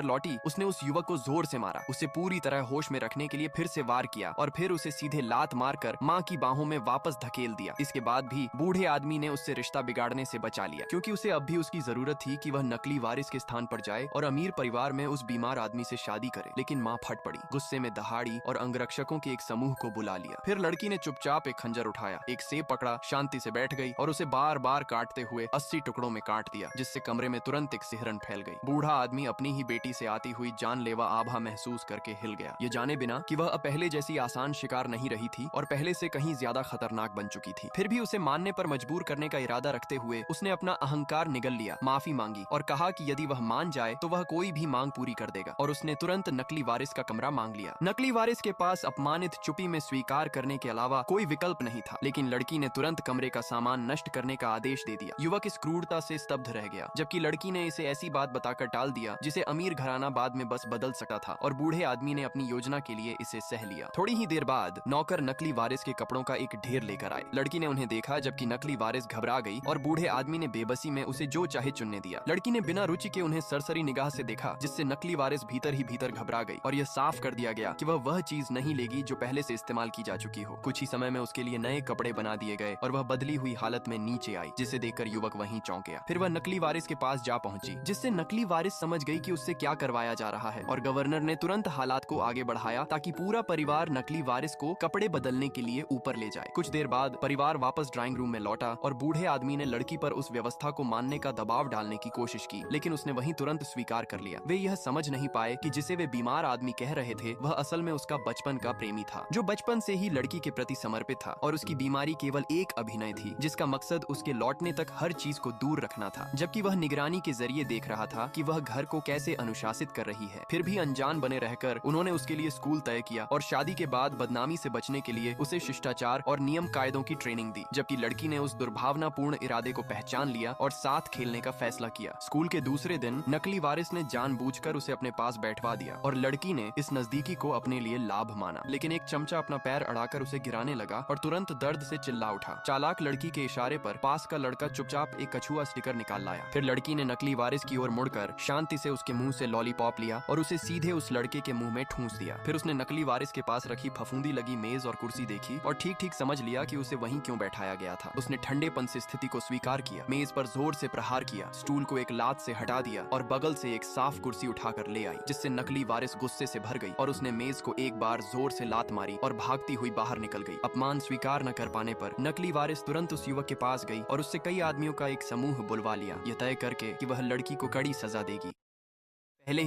लौटी, उसने उस युवक को जोर से मारा, उसे पूरी तरह होश में रखने के लिए फिर से वार किया और फिर उसे सीधे लात मारकर माँ की बाहों में वापस धकेल दिया। इसके बाद भी बूढ़े आदमी ने उससे रिश्ता बिगाड़ने से बचा लिया, क्योंकि उसे अब भी उसकी जरूरत थी कि वह नकली वारिस के स्थान पर जाए और अमीर परिवार में उस बीमार आदमी से शादी करे। लेकिन माँ फट पड़ी, गुस्से में दहाड़ी और अंगरक्षकों के एक समूह को बुला लिया। फिर लड़की ने चुपचाप एक खंजर उठाया, एक सेब पकड़ा, शांति से बैठ गई और उसे बार बार काटते हुए 80 टुकड़ों में काट दिया, जिससे कमरे में तुरंत एक सिहरन फैल गई। बूढ़ा आदमी अपनी ही बेटी से आती हुई जानलेवा आभा महसूस करके हिल गया, ये जाने बिना कि वह अब पहले जैसी आसान शिकार नहीं रही थी और पहले से कहीं ज्यादा खतरनाक बन चुकी थी। फिर भी उसे मानने पर मजबूर करने का इरादा रखते हुए उसने अपना अहंकार निगल लिया, माफी मांगी और कहा कि यदि वह मान जाए तो वह कोई भी मांग पूरी कर देगा। और उसने तुरंत नकली वारिस का कमरा मांग लिया। नकली वारिस के पास अपमानित चुप्पी में स्वीकार करने के अलावा कोई विकल्प नहीं था, लेकिन लड़की ने तुरंत कमरे का सामान नष्ट करने का आदेश दे दिया। युवक इस क्रूरता से स्तब्ध रह गया, जबकि लड़की ने इसे ऐसी बात बताकर टाल दिया जिसे अमीर घराना बाद में बस बदल सकता था, और बूढ़े आदमी ने अपनी योजना के लिए इसे सह लिया। थोड़ी ही देर बाद नौकर नकली वारिस के कपड़ों का एक ढेर लेकर आए। लड़की ने उन्हें देखा, जबकि नकली वारिस घबरा गई और बूढ़े आदमी ने बेबसी में उसे जो चाहे चुनने दिया। लड़की ने बिना रुचि के उन्हें सरसरी निगाह से देखा, जिससे नकली वारिस भीतर ही भीतर घबरा गई और यह साफ कर दिया गया कि वह चीज नहीं लेगी जो पहले से इस्तेमाल की जा चुकी हो। कुछ ही समय में उसके लिए नए कपड़े बना दिए गए और वह बदली हुई हालत में नीचे आई, जिसे देखकर युवक वहीं चौंक गया। फिर वह नकली वारिस के पास जा पहुंची, जिससे नकली वारिस समझ गई कि उससे क्या करवाया जा रहा है, और गवर्नर ने तुरंत हालात को आगे बढ़ाया ताकि पूरा परिवार नकली वारिस को कपड़े बदलने के लिए ऊपर ले जाए। कुछ देर बाद परिवार वापस ड्राइंग रूम में लौटा और बूढ़े आदमी ने लड़की पर उस व्यवस्था को मानने का दबाव डालने की कोशिश की, लेकिन उसने वहीं तुरंत स्वीकार कर लिया। वे यह समझ नहीं पाए कि जिसे वे बीमार आदमी कह रहे थे वह असल में उसका बचपन का प्रेमी था, जो बचपन से ही लड़की के प्रति समर्पित था, और उसकी बीमारी केवल एक अभिनय थी जिसका मकसद उसके लौटने तक हर चीज को दूर रखना था, जबकि वह निगरानी के जरिए देख रहा था कि वह घर को कैसे अनुशासित कर रही है। फिर भी अनजान बने रहकर उन्होंने उसके लिए स्कूल तय किया और शादी के बाद बदनामी से बचने के लिए उसे शिष्टाचार और नियम कायदों की ट्रेनिंग दी, जबकि लड़की ने उस दुर्भावनापूर्ण इरादे को पहचान लिया और साथ खेलने का फैसला किया। स्कूल के दूसरे दिन नकली वारिस ने जानबूझकर उसे अपने पास बैठवा दिया और लड़की ने इस नजदीकी को अपने लिए लाभ माना, लेकिन एक चमचा अपना पैर अड़ाकर उसे गिराने लगा और तुरंत दर्द से चिल्ला उठा। चालाक लड़की के इशारे पर पास का लड़का चुपचाप एक कछुआ स्टिकर निकाल लाया। फिर लड़की ने नकली वारिस की ओर मुड़कर शांति से उसके मुंह से लॉलीपॉप लिया और उसे सीधे उस लड़के के मुंह में ठूंस दिया। फिर उसने नकली वारिस के पास रखी फफूंदी लगी मेज और कुर्सी देखी और ठीक ठीक समझ लिया कि उसे वहीं क्यों बैठाया गया था। उसने ठंडेपन से स्थिति को स्वीकार किया, मेज पर जोर से प्रहार किया, स्टूल को एक लात से हटा दिया और बगल से एक साफ कुर्सी उठाकर ले आई, जिससे नकली वारिस गुस्से से भर गई और उसने मेज को एक बार जोर से लात मारी और भागती हुई बाहर निकल गई। अपमान स्वीकार न कर पाने पर नकली वारिस तुरंत उस युवक के पास गई और उससे कई आदमियों का एक समूह बुलवा लिया, यह तय करके कि वह लड़की को कड़ी सजा देगी। पहले